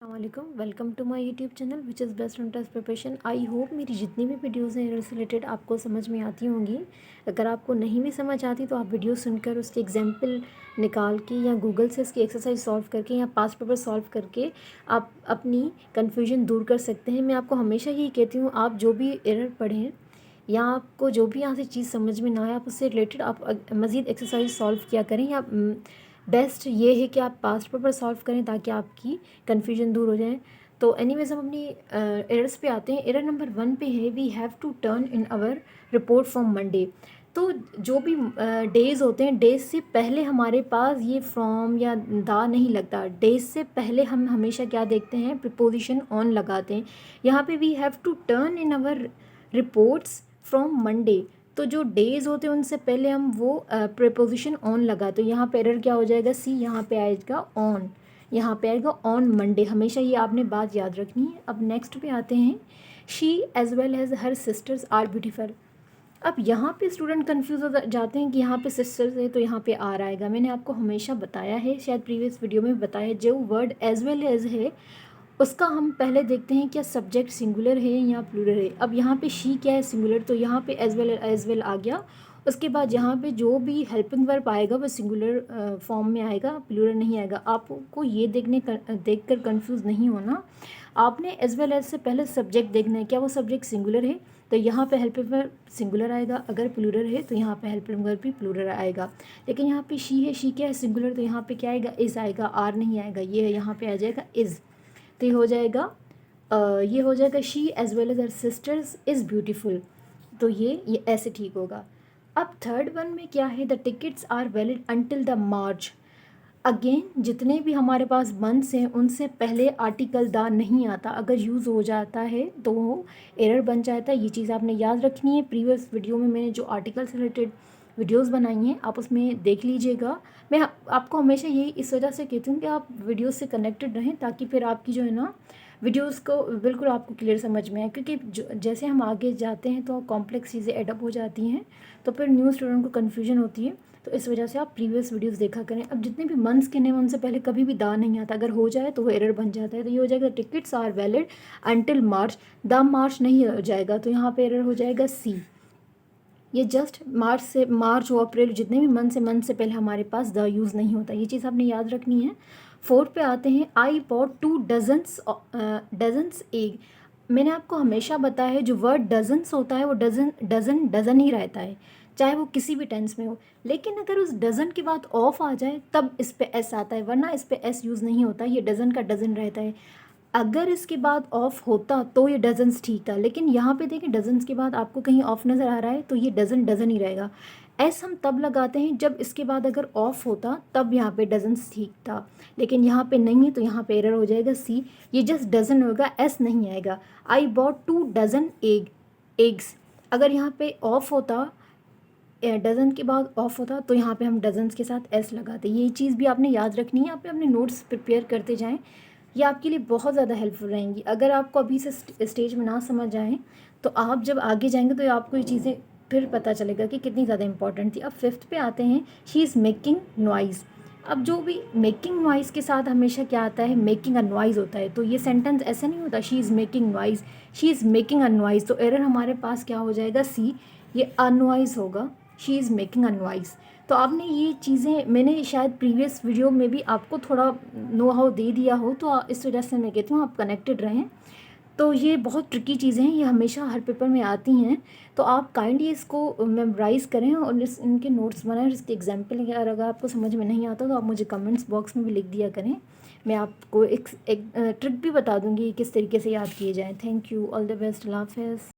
वालेकुम, welcome to my YouTube channel which is best on test preparation. I hope मेरी जितनी भी videos हैं एरर से रिलेटेड आपको समझ में आती होंगी। अगर आपको नहीं भी समझ आती तो आप वीडियो सुनकर उसके एग्जाम्पल निकाल के या गूगल से उसकी एक्सरसाइज सॉल्व करके या पास्ट पेपर सॉल्व करके आप अपनी कन्फ्यूजन दूर कर सकते हैं। मैं आपको हमेशा यही कहती हूँ, आप जो भी एरर पढ़ें या आपको जो भी यहाँ से चीज़ समझ में ना आए आप उससे रिलेटेड आप मज़ीद एक्सरसाइज सॉल्व किया करें। या बेस्ट ये है कि आप पास्ट पेपर सॉल्व करें ताकि आपकी कन्फ्यूजन दूर हो जाए। तो एनीवेज हम अपनी एरर्स पे आते हैं। एरर नंबर 1 पे है, we have to turn in our report from Monday. तो जो भी डेज़ होते हैं, डेज से पहले हमारे पास ये फ्रॉम या दा नहीं लगता। डेज से पहले हम हमेशा क्या देखते हैं, प्रीपोजिशन ऑन लगाते हैं। यहाँ पे we have to turn in our reports from Monday, तो जो डेज़ होते हैं उनसे पहले हम वो प्रीपोजिशन ऑन लगा, तो यहाँ पे एरर क्या हो जाएगा, सी यहाँ पे आएगा ऑन, यहाँ पे आएगा ऑन मंडे। हमेशा ये आपने बात याद रखनी है। अब नेक्स्ट पे आते हैं, she as well as her sisters are beautiful. अब यहाँ पे स्टूडेंट कंफ्यूज हो जाते हैं कि यहाँ पे सिस्टर्स है तो यहाँ पे आर आएगा। मैंने आपको हमेशा बताया है, शायद प्रीवियस वीडियो में बताया है, जो वर्ड एज वेल एज है उसका हम पहले देखते हैं क्या सब्जेक्ट सिंगुलर है या प्लूरल है। अब यहाँ पे शी क्या है, सिंगुलर, तो यहाँ पे एज वेल आ गया। उसके बाद यहाँ पे जो भी हेल्पिंग वर्ब आएगा वो सिंगुलर फॉर्म में आएगा, प्लूरल नहीं आएगा। आपको ये देख कर कंफ्यूज नहीं होना। आपने एज वेल एज से पहले सब्जेक्ट देखना है, क्या वो सब्जेक्ट सिंगुलर है तो यहाँ पे हेल्पिंग वर्ब सिंगुलर आएगा, अगर प्लूरल है तो यहाँ पे हेल्पिंग वर्ब भी प्लूरल आएगा। लेकिन यहाँ पे शी है, शी क्या है, सिंगुलर, तो यहाँ पे क्या आएगा, इज़ आएगा, आर नहीं आएगा। ये है, यहाँ पे आ जाएगा इज़, तो ये हो जाएगा she as well as her sisters is beautiful. तो ये ऐसे ठीक होगा। अब थर्ड वन में क्या है, the tickets are valid until the March. Again जितने भी हमारे पास मंथ्स हैं उनसे पहले आर्टिकल द नहीं आता। अगर यूज़ हो जाता है तो वो एरर बन जाता है। ये चीज़ आपने याद रखनी है। प्रीवियस वीडियो में मैंने जो आर्टिकल से रिलेटेड वीडियोस बनाई हैं आप उसमें देख लीजिएगा। मैं आपको हमेशा यही इस वजह से कहती हूँ कि आप वीडियोस से कनेक्टेड रहें ताकि फिर आपकी जो है ना वीडियोस को बिल्कुल आपको क्लियर समझ में आए। क्योंकि जैसे हम आगे जाते हैं तो कॉम्प्लेक्स चीज़ें एडअप हो जाती हैं, तो फिर न्यू स्टूडेंट को कन्फ्यूजन होती है। तो इस वजह से आप प्रीवियस वीडियोस देखा करें। अब जितने भी मंथ्स के नेम उनसे पहले कभी भी दा नहीं आता, अगर हो जाए तो वो एरर बन जाता है। तो ये हो जाएगा tickets are valid until March, the March नहीं हो जाएगा तो यहाँ पे एरर हो जाएगा सी। ये जस्ट मार्च और अप्रैल जितने भी मंथ से पहले हमारे पास द यूज़ नहीं होता। ये चीज़ आपने याद रखनी है। फोर्थ पे आते हैं, आई बॉट 2 डजन्स एग। मैंने आपको हमेशा बताया है जो वर्ड डजन्स होता है वो डजन ही रहता है, चाहे वो किसी भी टेंस में हो। लेकिन अगर उस डजन के बाद ऑफ आ जाए तब इस पे एस आता है, वरना इस पे एस यूज़ नहीं होता। ये डजन का डजन रहता है। अगर इसके बाद ऑफ होता तो ये डजन्स ठीक था, लेकिन यहाँ पे देखिए डजन्स के बाद आपको कहीं ऑफ नज़र आ रहा है तो ये डजन ही रहेगा। एस हम तब लगाते हैं जब इसके बाद अगर ऑफ होता, तब यहाँ पे डजन्स ठीक था, लेकिन यहाँ पे नहीं है तो यहाँ पे एरर हो जाएगा सी। ये जस्ट डजन होगा, एस नहीं आएगा। I bought 2 dozen eggs. अगर यहाँ पे ऑफ होता, डज़न के बाद ऑफ होता, तो यहाँ पे हम डजन्स के साथ एस लगाते। ये चीज़ भी आपने याद रखनी है। आप अपने नोट्स प्रिपेयर करते जाएं, ये आपके लिए बहुत ज़्यादा हेल्पफुल रहेंगी। अगर आपको अभी से स्टेज में ना समझ आए तो आप जब आगे जाएंगे तो आपको ये चीज़ें फिर पता चलेगा कि कितनी ज़्यादा इंपॉर्टेंट थी। अब फिफ्थ पे आते हैं, शी इज़ मेकिंग नॉइज़। अब जो भी मेकिंग नॉइज़ के साथ हमेशा क्या आता है, मेकिंग अ नॉइज़ होता है। तो ये सेंटेंस ऐसा नहीं होता she is making noise, she is making a noise. तो एरर हमारे पास क्या हो जाएगा, सी, ये अनवाइज होगा, she is making a noise. तो आपने ये चीज़ें, मैंने शायद प्रीवियस वीडियो में भी आपको थोड़ा नो हाउ दे दिया हो, तो इस वजह से मैं कहती हूँ आप कनेक्टेड रहें। तो ये बहुत ट्रिकी चीज़ें हैं, ये हमेशा हर पेपर में आती हैं। तो आप काइंडली इसको मेमोराइज़ करें और इनके नोट्स बनाएं, इसके एग्जाम्पल। अगर आपको समझ में नहीं आता तो आप मुझे कमेंट्स बॉक्स में भी लिख दिया करें। मैं आपको एक ट्रिक भी बता दूँगी किस तरीके से याद किए जाएँ। Thank you, all the best, अल्लाह हाफ़िज़।